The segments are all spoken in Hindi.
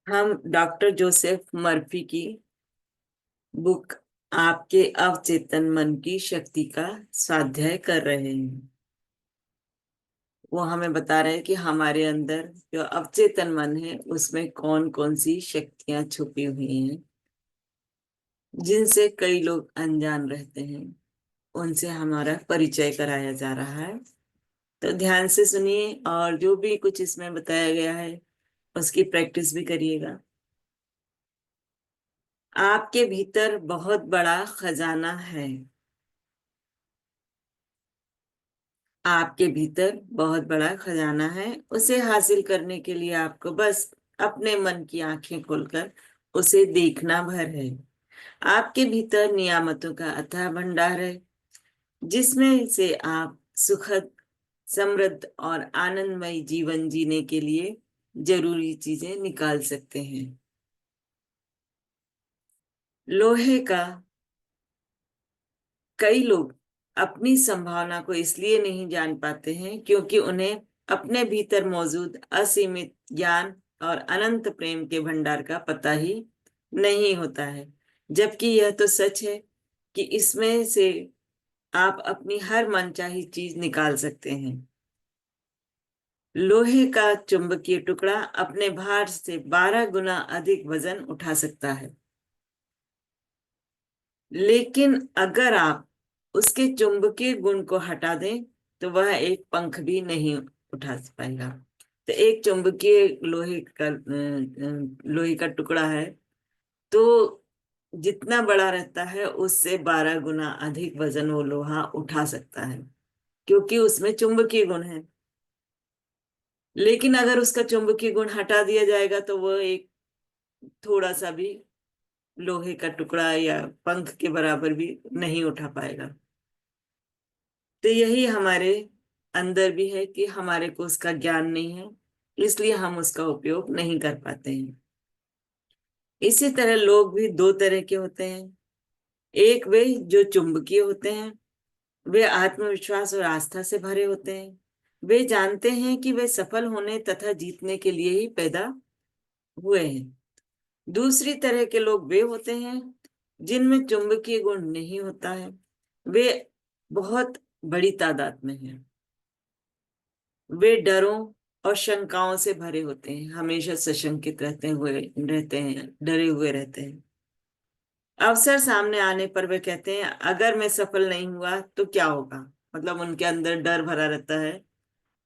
हम डॉक्टर जोसेफ मर्फी की बुक आपके अवचेतन मन की शक्ति का स्वाध्याय कर रहे हैं। वो हमें बता रहे हैं कि हमारे अंदर जो अवचेतन मन है उसमें कौन कौन सी शक्तियां छुपी हुई हैं, जिनसे कई लोग अनजान रहते हैं। उनसे हमारा परिचय कराया जा रहा है। तो ध्यान से सुनिए और जो भी कुछ इसमें बताया गया है उसकी प्रैक्टिस भी करिएगा। आपके भीतर बहुत बड़ा खजाना है। आपके भीतर बहुत बड़ा खजाना है। उसे हासिल करने के लिए आपको बस अपने मन की आंखें खोलकर उसे देखना भर है। आपके भीतर नियामतों का अथाह भंडार है, जिसमें से आप सुखद, समृद्ध और आनंदमय जीवन जीने के लिए जरूरी चीजें निकाल सकते हैं। लोहे का कई लोग अपनी संभावना को इसलिए नहीं जान पाते हैं क्योंकि उन्हें अपने भीतर मौजूद असीमित ज्ञान और अनंत प्रेम के भंडार का पता ही नहीं होता है। जबकि यह तो सच है कि इसमें से आप अपनी हर मनचाही चीज निकाल सकते हैं। लोहे का चुंबकीय टुकड़ा अपने भार से 12 गुना अधिक वजन उठा सकता है, लेकिन अगर आप उसके चुंबकीय गुण को हटा दें तो वह एक पंख भी नहीं उठा पाएगा। तो एक चुंबकीय लोहे का टुकड़ा है, तो जितना बड़ा रहता है उससे 12 गुना अधिक वजन वो लोहा उठा सकता है, क्योंकि उसमें चुंबकीय गुण है। लेकिन अगर उसका चुंबकीय गुण हटा दिया जाएगा तो वह एक थोड़ा सा भी लोहे का टुकड़ा या पंख के बराबर भी नहीं उठा पाएगा। तो यही हमारे अंदर भी है कि हमारे को उसका ज्ञान नहीं है, इसलिए हम उसका उपयोग नहीं कर पाते हैं। इसी तरह लोग भी दो तरह के होते हैं। एक वे जो चुंबकीय होते हैं, वे आत्मविश्वास और आस्था से भरे होते हैं। वे जानते हैं कि वे सफल होने तथा जीतने के लिए ही पैदा हुए हैं। दूसरी तरह के लोग वे होते हैं जिनमें चुंबकीय गुण नहीं होता है। वे बहुत बड़ी तादाद में हैं। वे डरों और शंकाओं से भरे होते हैं, हमेशा सशंकित रहते हैं, डरे हुए रहते हैं। अवसर सामने आने पर वे कहते हैं अगर मैं सफल नहीं हुआ तो क्या होगा। मतलब उनके अंदर डर भरा रहता है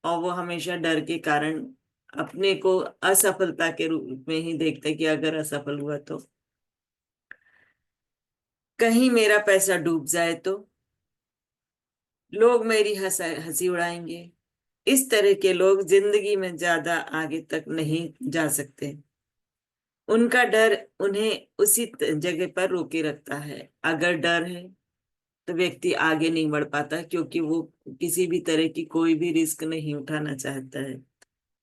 और वो हमेशा डर के कारण अपने को असफलता के रूप में ही देखते हैं कि अगर असफल हुआ तो कहीं मेरा पैसा डूब जाए तो लोग मेरी हंसी उड़ाएंगे। इस तरह के लोग जिंदगी में ज्यादा आगे तक नहीं जा सकते। उनका डर उन्हें उसी जगह पर रोके रखता है। अगर डर है तो व्यक्ति आगे नहीं बढ़ पाता, क्योंकि वो किसी भी तरह की कोई भी रिस्क नहीं उठाना चाहता है,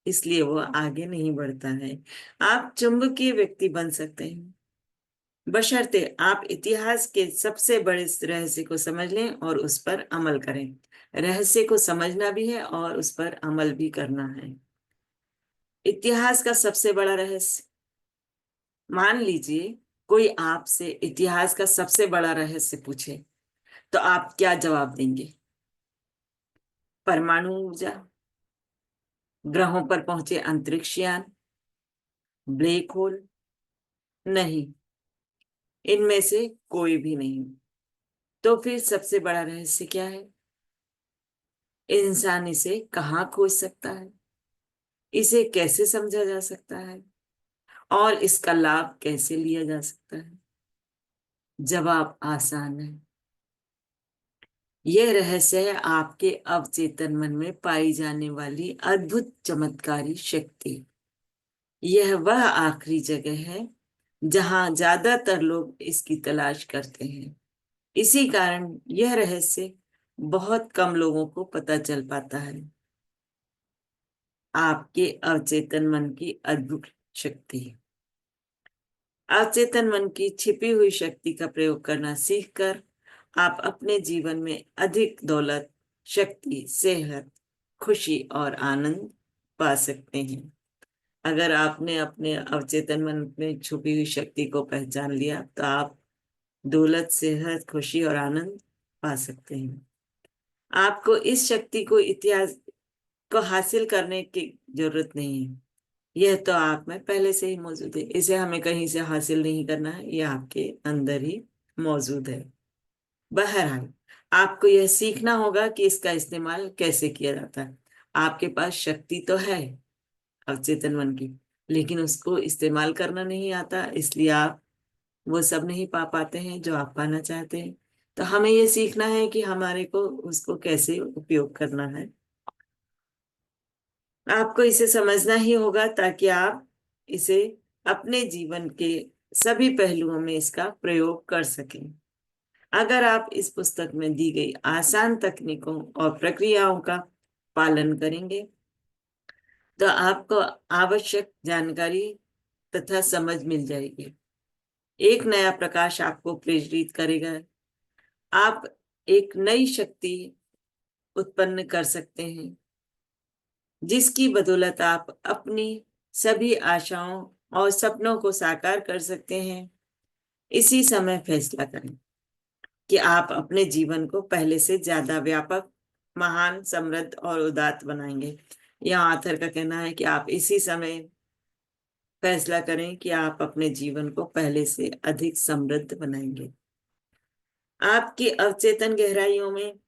इसलिए वो आगे नहीं बढ़ता है। आप चुंबकीय व्यक्ति बन सकते हैं, बशर्ते आप इतिहास के सबसे बड़े रहस्य को समझ लें और उस पर अमल करें। रहस्य को समझना भी है और उस पर अमल भी करना है। इतिहास का सबसे बड़ा रहस्य, मान लीजिए कोई आपसे इतिहास का सबसे बड़ा रहस्य पूछे, तो आप क्या जवाब देंगे? परमाणु ऊर्जा, ग्रहों पर पहुंचे अंतरिक्ष यान, ब्लैक होल? नहीं, इनमें से कोई भी नहीं। तो फिर सबसे बड़ा रहस्य क्या है? इंसान इसे कहाँ खोज सकता है, इसे कैसे समझा जा सकता है और इसका लाभ कैसे लिया जा सकता है? जवाब आसान है। यह रहस्य है आपके अवचेतन मन में पाई जाने वाली अद्भुत चमत्कारी शक्ति। यह वह आखिरी जगह है जहां ज्यादातर लोग इसकी तलाश करते हैं। इसी कारण यह रहस्य बहुत कम लोगों को पता चल पाता है। आपके अवचेतन मन की अद्भुत शक्ति। अवचेतन मन की छिपी हुई शक्ति का प्रयोग करना सीखकर आप अपने जीवन में अधिक दौलत, शक्ति, सेहत, खुशी और आनंद पा सकते हैं। अगर आपने अपने अवचेतन मन में छुपी हुई शक्ति को पहचान लिया तो आप दौलत, सेहत, खुशी और आनंद पा सकते हैं। आपको इस शक्ति को इतिहास को हासिल करने की जरूरत नहीं है। यह तो आप में पहले से ही मौजूद है। इसे हमें कहीं से हासिल नहीं करना है, यह आपके अंदर ही मौजूद है। बहरहाल आपको यह सीखना होगा कि इसका इस्तेमाल कैसे किया जाता है। आपके पास शक्ति तो है अवचेतन मन की, लेकिन उसको इस्तेमाल करना नहीं आता, इसलिए आप वो सब नहीं पा पाते हैं जो आप पाना चाहते हैं। तो हमें ये सीखना है कि हमारे को उसको कैसे उपयोग करना है। आपको इसे समझना ही होगा ताकि आप इसे अपने जीवन के सभी पहलुओं में इसका प्रयोग कर सकें। अगर आप इस पुस्तक में दी गई आसान तकनीकों और प्रक्रियाओं का पालन करेंगे तो आपको आवश्यक जानकारी तथा समझ मिल जाएगी। एक नया प्रकाश आपको प्रेरित करेगा। आप एक नई शक्ति उत्पन्न कर सकते हैं जिसकी बदौलत आप अपनी सभी आशाओं और सपनों को साकार कर सकते हैं। इसी समय फैसला करें कि आप अपने जीवन को पहले से ज्यादा व्यापक, महान, समृद्ध और उदात्त बनाएंगे। यहाँ आथर का कहना है कि आप इसी समय फैसला करें कि आप अपने जीवन को पहले से अधिक समृद्ध बनाएंगे। आपकी अवचेतन गहराइयों में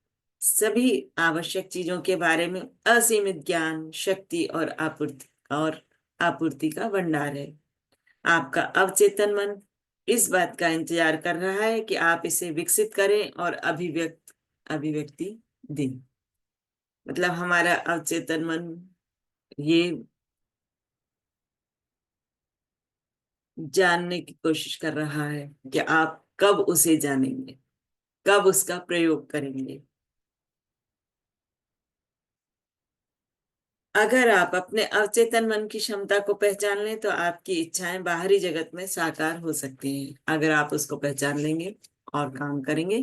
सभी आवश्यक चीजों के बारे में असीमित ज्ञान, शक्ति और आपूर्ति का भंडार है। आपका अवचेतन मन इस बात का इंतजार कर रहा है कि आप इसे विकसित करें और अभिव्यक्ति दें। मतलब हमारा अवचेतन मन ये जानने की कोशिश कर रहा है कि आप कब उसे जानेंगे, कब उसका प्रयोग करेंगे। अगर आप अपने अवचेतन मन की क्षमता को पहचान लें तो आपकी इच्छाएं बाहरी जगत में साकार हो सकती हैं। अगर आप उसको पहचान लेंगे और काम करेंगे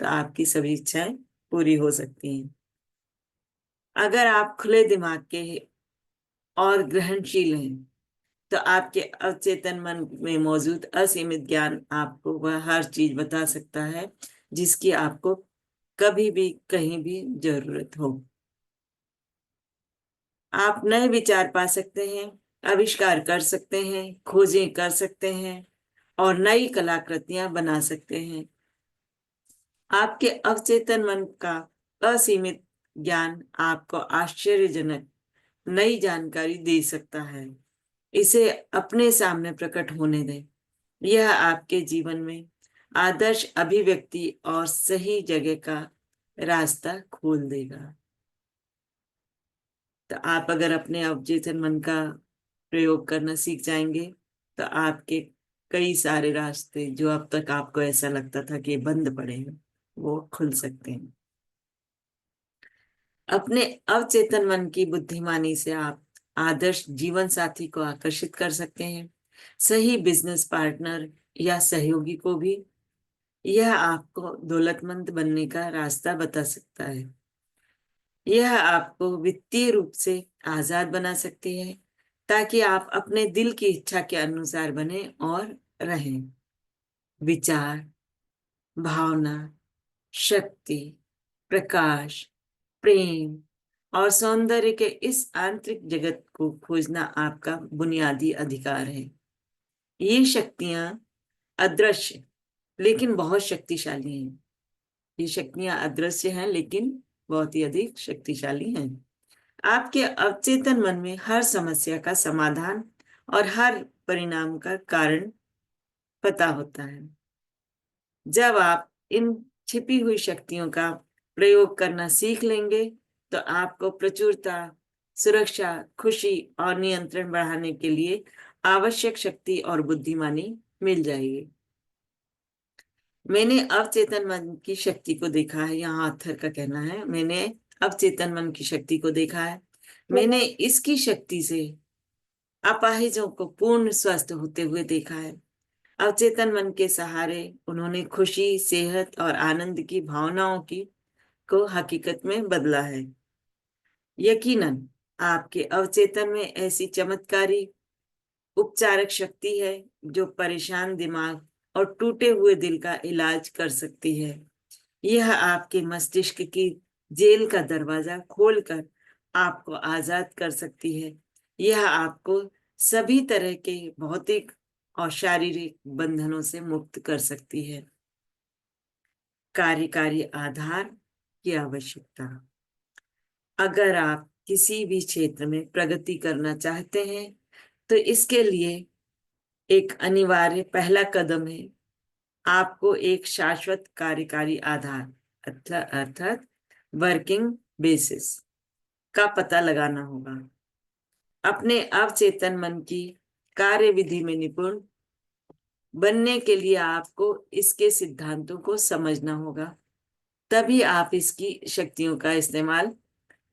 तो आपकी सभी इच्छाएं पूरी हो सकती हैं। अगर आप खुले दिमाग के और ग्रहणशील हैं तो आपके अवचेतन मन में मौजूद असीमित ज्ञान आपको वह हर चीज बता सकता है जिसकी आपको कभी भी कहीं भी जरूरत हो। आप नए विचार पा सकते हैं, आविष्कार कर सकते हैं, खोजें कर सकते हैं और नई कलाकृतियां बना सकते हैं। आपके अवचेतन मन का असीमित ज्ञान आपको आश्चर्यजनक नई जानकारी दे सकता है। इसे अपने सामने प्रकट होने दें। यह आपके जीवन में आदर्श अभिव्यक्ति और सही जगह का रास्ता खोल देगा। तो आप अगर अपने अवचेतन मन का प्रयोग करना सीख जाएंगे तो आपके कई सारे रास्ते जो अब तक आपको ऐसा लगता था कि बंद पड़े हैं वो खुल सकते हैं। अपने अवचेतन मन की बुद्धिमानी से आप आदर्श जीवन साथी को आकर्षित कर सकते हैं, सही बिजनेस पार्टनर या सहयोगी को भी। यह आपको दौलतमंद बनने का रास्ता बता सकता है। यह आपको वित्तीय रूप से आजाद बना सकती है ताकि आप अपने दिल की इच्छा के अनुसार बने और रहें। विचार, भावना, शक्ति, प्रकाश, प्रेम और सौंदर्य के इस आंतरिक जगत को खोजना आपका बुनियादी अधिकार है। ये शक्तियां अदृश्य लेकिन बहुत शक्तिशाली हैं। ये शक्तियां अदृश्य हैं लेकिन बहुत ही अधिक शक्तिशाली हैं। आपके अवचेतन मन में हर समस्या का समाधान और हर परिणाम का कारण पता होता है। जब आप इन छिपी हुई शक्तियों का प्रयोग करना सीख लेंगे तो आपको प्रचुरता, सुरक्षा, खुशी और नियंत्रण बढ़ाने के लिए आवश्यक शक्ति और बुद्धिमानी मिल जाएगी। मैंने अवचेतन मन की शक्ति को देखा है, यहाँ ऑथर का कहना है, मैंने अवचेतन मन की शक्ति को देखा है। मैंने इसकी शक्ति से अपाहिजों को पूर्ण स्वस्थ होते हुए देखा है। अवचेतन मन के सहारे उन्होंने खुशी, सेहत और आनंद की भावनाओं की को हकीकत में बदला है। यकीनन आपके अवचेतन में ऐसी चमत्कारी उपचारक शक्ति है जो परेशान दिमाग और टूटे हुए दिल का इलाज कर सकती है। यह आपके मस्तिष्क की जेल का दरवाजा खोलकर आपको आजाद कर सकती है। यह आपको सभी तरह के भौतिक और शारीरिक बंधनों से मुक्त कर सकती है। कार्यकारी आधार की आवश्यकता। अगर आप किसी भी क्षेत्र में प्रगति करना चाहते हैं तो इसके लिए एक अनिवार्य पहला कदम है आपको एक शाश्वत कार्यकारी आधार अर्थात वर्किंग बेसिस का पता लगाना होगा। अपने अवचेतन मन की कार्यविधि में निपुण बनने के लिए आपको इसके सिद्धांतों को समझना होगा। तभी आप इसकी शक्तियों का इस्तेमाल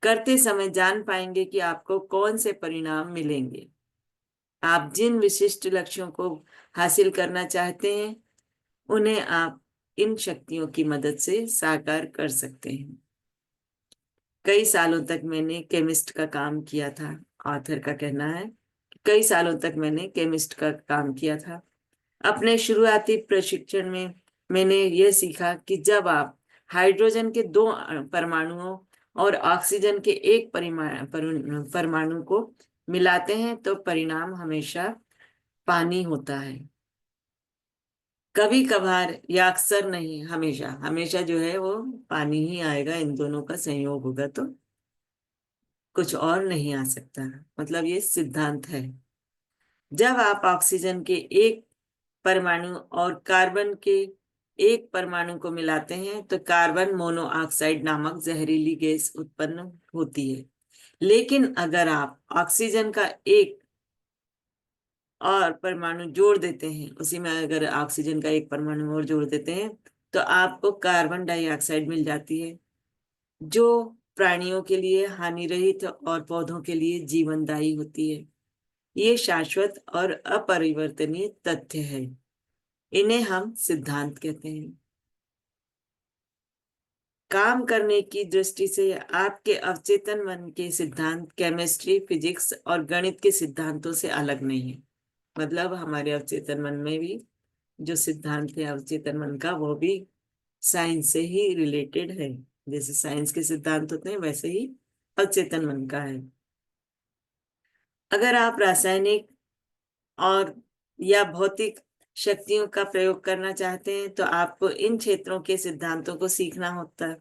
करते समय जान पाएंगे कि आपको कौन से परिणाम मिलेंगे। आप जिन विशिष्ट लक्ष्यों को हासिल करना चाहते हैं उन्हें आप इन शक्तियों की मदद से साकार कर सकते हैं। कई सालों तक मैंने केमिस्ट का काम किया था। ऑथर का कहना है कि कई सालों तक मैंने केमिस्ट का काम किया था। अपने शुरुआती प्रशिक्षण में मैंने यह सीखा कि जब आप हाइड्रोजन के 2 परमाणुओं और ऑक्सीजन के एक परमाणु को मिलाते हैं तो परिणाम हमेशा पानी होता है। कभी कभार या अक्सर नहीं, हमेशा हमेशा जो है वो पानी ही आएगा। इन दोनों का संयोग होगा तो कुछ और नहीं आ सकता। मतलब ये सिद्धांत है। जब आप ऑक्सीजन के एक परमाणु और कार्बन के एक परमाणु को मिलाते हैं तो कार्बन मोनोऑक्साइड नामक जहरीली गैस उत्पन्न होती है। लेकिन अगर आप ऑक्सीजन का एक और परमाणु जोड़ देते हैं, उसी में अगर ऑक्सीजन का एक परमाणु और जोड़ देते हैं तो आपको कार्बन डाइऑक्साइड मिल जाती है जो प्राणियों के लिए हानि रहित और पौधों के लिए जीवनदायी होती है। ये शाश्वत और अपरिवर्तनीय तथ्य है। इन्हें हम सिद्धांत कहते हैं। काम करने की दृष्टि से आपके अवचेतन मन के सिद्धांत केमिस्ट्री, फिजिक्स और गणित के सिद्धांतों से अलग नहीं है। मतलब हमारे अवचेतन मन में भी जो सिद्धांत है अवचेतन मन का वो भी साइंस से ही रिलेटेड है। जैसे साइंस के सिद्धांत होते हैं वैसे ही अवचेतन मन का है। अगर आप रासायनिक और या भौतिक शक्तियों का प्रयोग करना चाहते हैं तो आपको इन क्षेत्रों के सिद्धांतों को सीखना होता है।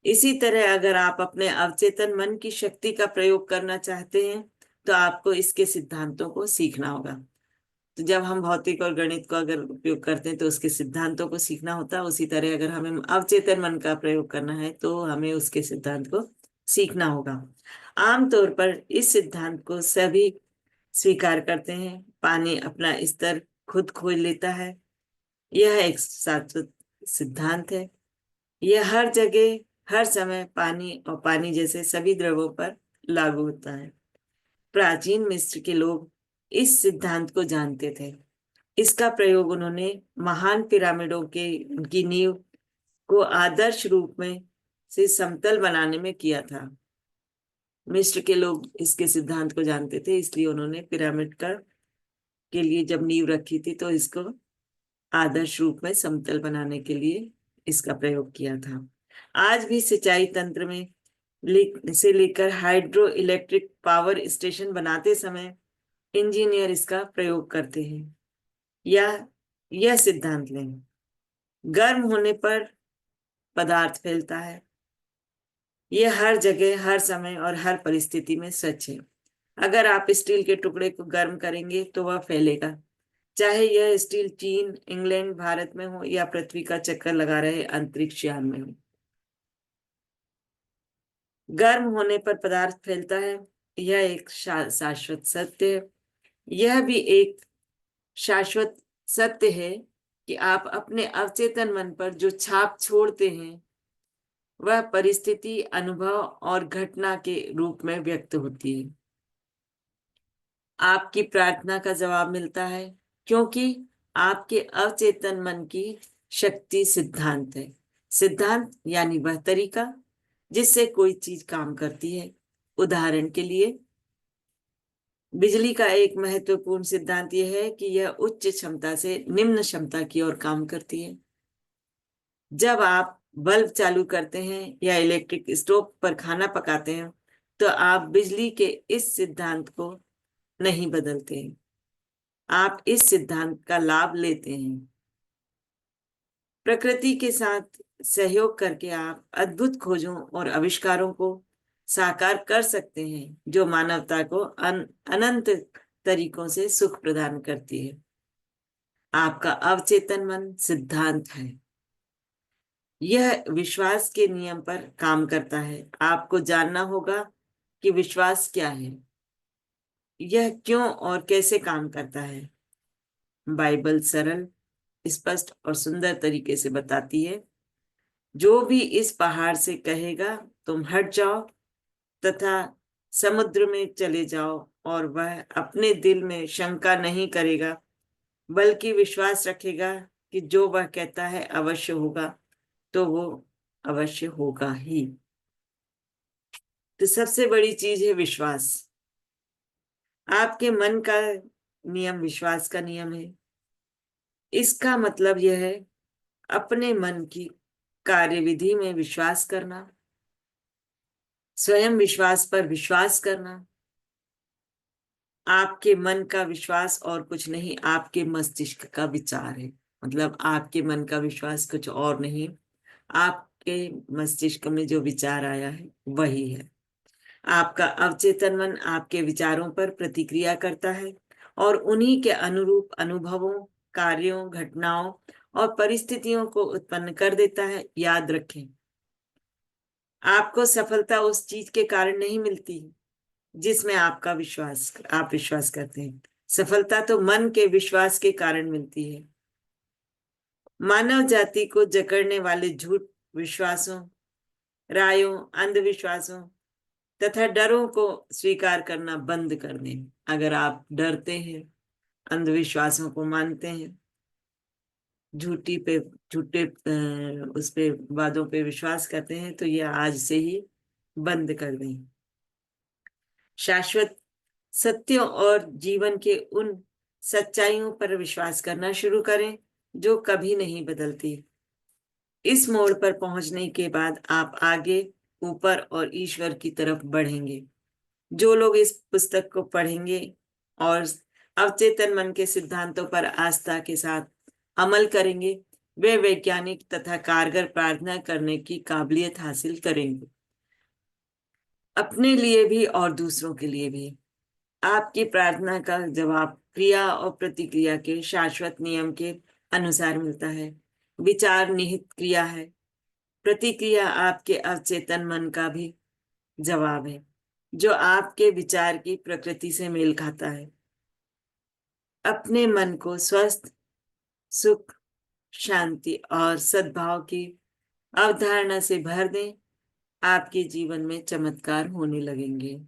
इसी तरह अगर आप अपने अवचेतन मन की शक्ति का प्रयोग करना चाहते हैं तो आपको इसके सिद्धांतों को सीखना होगा। तो जब हम भौतिक और गणित को अगर उपयोग करते हैं तो उसके सिद्धांतों को सीखना होता है। उसी तरह अगर हमें अवचेतन मन का प्रयोग करना है तो हमें उसके सिद्धांत को सीखना होगा। आमतौर पर इस सिद्धांत को सभी स्वीकार करते हैं। पानी अपना स्तर खुद खोज लेता है। यह एक शाश्वत सिद्धांत है। यह हर जगह हर समय पानी और पानी जैसे सभी द्रवों पर लागू होता है। प्राचीन मिस्र के लोग इस सिद्धांत को जानते थे। इसका प्रयोग उन्होंने महान पिरामिडों के की नींव को आदर्श रूप में से समतल बनाने में किया था। मिस्र के लोग इसके सिद्धांत को जानते थे, इसलिए उन्होंने पिरामिड का के लिए जब नींव रखी थी तो इसको आदर्श रूप में समतल बनाने के लिए इसका प्रयोग किया था। आज भी सिंचाई तंत्र में से लेकर हाइड्रो इलेक्ट्रिक पावर स्टेशन बनाते समय इंजीनियर इसका प्रयोग करते हैं। यह सिद्धांत लें, गर्म होने पर पदार्थ फैलता है। यह हर जगह हर समय और हर परिस्थिति में सच है। अगर आप स्टील के टुकड़े को गर्म करेंगे तो वह फैलेगा, चाहे यह स्टील चीन, इंग्लैंड, भारत में हो या पृथ्वी का चक्कर लगा रहे अंतरिक्ष यान में हो। गर्म होने पर पदार्थ फैलता है, यह एक शाश्वत सत्य है। यह भी एक शाश्वत सत्य है कि आप अपने अवचेतन मन पर जो छाप छोड़ते हैं वह परिस्थिति, अनुभव और घटना के रूप में व्यक्त होती है। आपकी प्रार्थना का जवाब मिलता है क्योंकि आपके अवचेतन मन की शक्ति सिद्धांत है। सिद्धांत यानी वह तरीका जिससे कोई चीज काम करती है। उदाहरण के लिए, बिजली का एक महत्वपूर्ण सिद्धांत यह है कि यह उच्च क्षमता से निम्न क्षमता की ओर काम करती है। जब आप बल्ब चालू करते हैं या इलेक्ट्रिक स्टोव पर खाना पकाते हैं तो आप बिजली के इस सिद्धांत को नहीं बदलते हैं, आप इस सिद्धांत का लाभ लेते हैं। प्रकृति के साथ सहयोग करके आप अद्भुत खोजों और आविष्कारों को साकार कर सकते हैं जो मानवता को अनंत तरीकों से सुख प्रदान करती है। आपका अवचेतन मन सिद्धांत है, यह विश्वास के नियम पर काम करता है। आपको जानना होगा कि विश्वास क्या है, यह क्यों और कैसे काम करता है। बाइबल सरल, स्पष्ट और सुंदर तरीके से बताती है, जो भी इस पहाड़ से कहेगा तुम हट जाओ तथा समुद्र में चले जाओ, और वह अपने दिल में शंका नहीं करेगा बल्कि विश्वास रखेगा कि जो वह कहता है अवश्य होगा, तो वो अवश्य होगा ही। तो सबसे बड़ी चीज है विश्वास। आपके मन का नियम विश्वास का नियम है। इसका मतलब यह है अपने मन की कार्यविधि में विश्वास करना, स्वयं विश्वास पर विश्वास करना। आपके मन का विश्वास और कुछ नहीं, आपके मस्तिष्क का विचार है। मतलब आपके मन का विश्वास कुछ और नहीं, आपके मस्तिष्क में जो विचार आया है वही है। आपका अवचेतन मन आपके विचारों पर प्रतिक्रिया करता है और उन्हीं के अनुरूप अनुभवों, कार्यों, घटनाओं और परिस्थितियों को उत्पन्न कर देता है। याद रखें, आपको सफलता उस चीज के कारण नहीं मिलती जिसमें आप विश्वास करते हैं। सफलता तो मन के विश्वास के कारण मिलती है। मानव जाति को जकड़ने वाले झूठ विश्वासों, रायों, अंधविश्वासों तथा डरों को स्वीकार करना बंद कर दें। अगर आप डरते हैं, अंधविश्वासों को मानते हैं, झूठे उस पे वादों पे विश्वास करते हैं, तो ये आज से ही बंद कर दें। शाश्वत सत्यों और जीवन के उन सच्चाइयों पर विश्वास करना शुरू करें जो कभी नहीं बदलती। इस मोड़ पर पहुंचने के बाद आप आगे, ऊपर और ईश्वर की तरफ बढ़ेंगे। जो लोग इस पुस्तक को पढ़ेंगे और अवचेतन मन के सिद्धांतों पर आस्था के साथ अमल करेंगे, वे वैज्ञानिक तथा कारगर प्रार्थना करने की काबिलियत हासिल करेंगे, अपने लिए भी और दूसरों के लिए भी। आपकी प्रार्थना का जवाब क्रिया और प्रतिक्रिया के शाश्वत नियम के अनुसार मिलता है। विचार निहित क्रिया है, प्रतिक्रिया आपके अवचेतन मन का भी जवाब है जो आपके विचार की प्रकृति से मेल खाता है। अपने मन को स्वस्थ, सुख, शांति और सद्भाव की अवधारणा से भर दें, आपके जीवन में चमत्कार होने लगेंगे।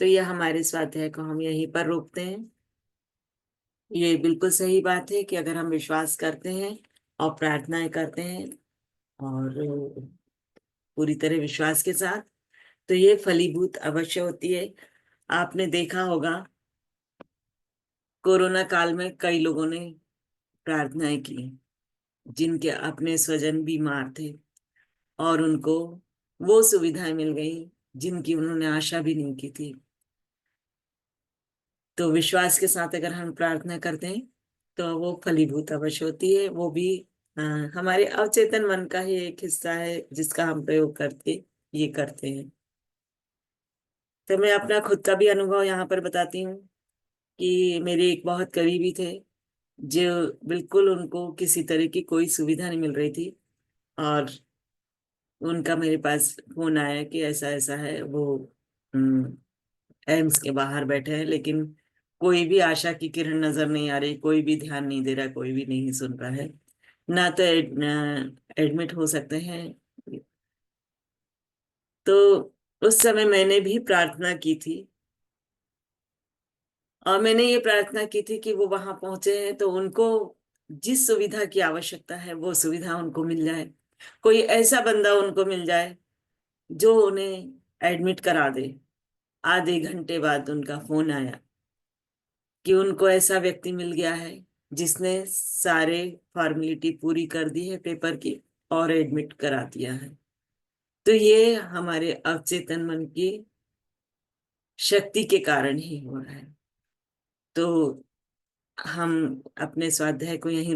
तो यह हमारे स्वाध्याय को हम यहीं पर रोकते हैं। ये बिल्कुल सही बात है कि अगर हम विश्वास करते हैं और प्रार्थनाएं करते हैं और पूरी तरह विश्वास के साथ, तो ये फलीभूत अवश्य होती है। आपने देखा होगा कोरोना काल में कई लोगों ने प्रार्थनाएं की जिनके अपने स्वजन बीमार थे और उनको वो सुविधाएं मिल गई जिनकी उन्होंने आशा भी नहीं की थी। तो विश्वास के साथ अगर हम प्रार्थना करते हैं तो वो फलीभूत अवश्य होती है। वो भी हमारे अवचेतन मन का ही एक हिस्सा है जिसका हम प्रयोग करके ये करते हैं। तो मैं अपना खुद का भी अनुभव यहाँ पर बताती हूँ कि मेरे एक बहुत करीबी थे जो बिल्कुल उनको किसी तरह की कोई सुविधा नहीं मिल रही थी, और उनका मेरे पास फोन आया कि ऐसा ऐसा है, वो एम्स के बाहर बैठे हैं, लेकिन कोई भी आशा की किरण नजर नहीं आ रही, कोई भी ध्यान नहीं दे रहा, कोई भी नहीं सुन रहा है, ना तो एडमिट हो सकते हैं। तो उस समय मैंने भी प्रार्थना की थी, और मैंने ये प्रार्थना की थी कि वो वहां पहुंचे हैं तो उनको जिस सुविधा की आवश्यकता है वो सुविधा उनको मिल जाए, कोई ऐसा बंदा उनको मिल जाए जो उन्हें एडमिट करा दे। आधे घंटे बाद उनका फोन आया कि उनको ऐसा व्यक्ति मिल गया है जिसने सारे फॉर्मेलिटी पूरी कर दी है पेपर की और एडमिट करा दिया है। तो ये हमारे अवचेतन मन की शक्ति के कारण ही हो रहा है। तो हम अपने स्वाध्याय को यहीं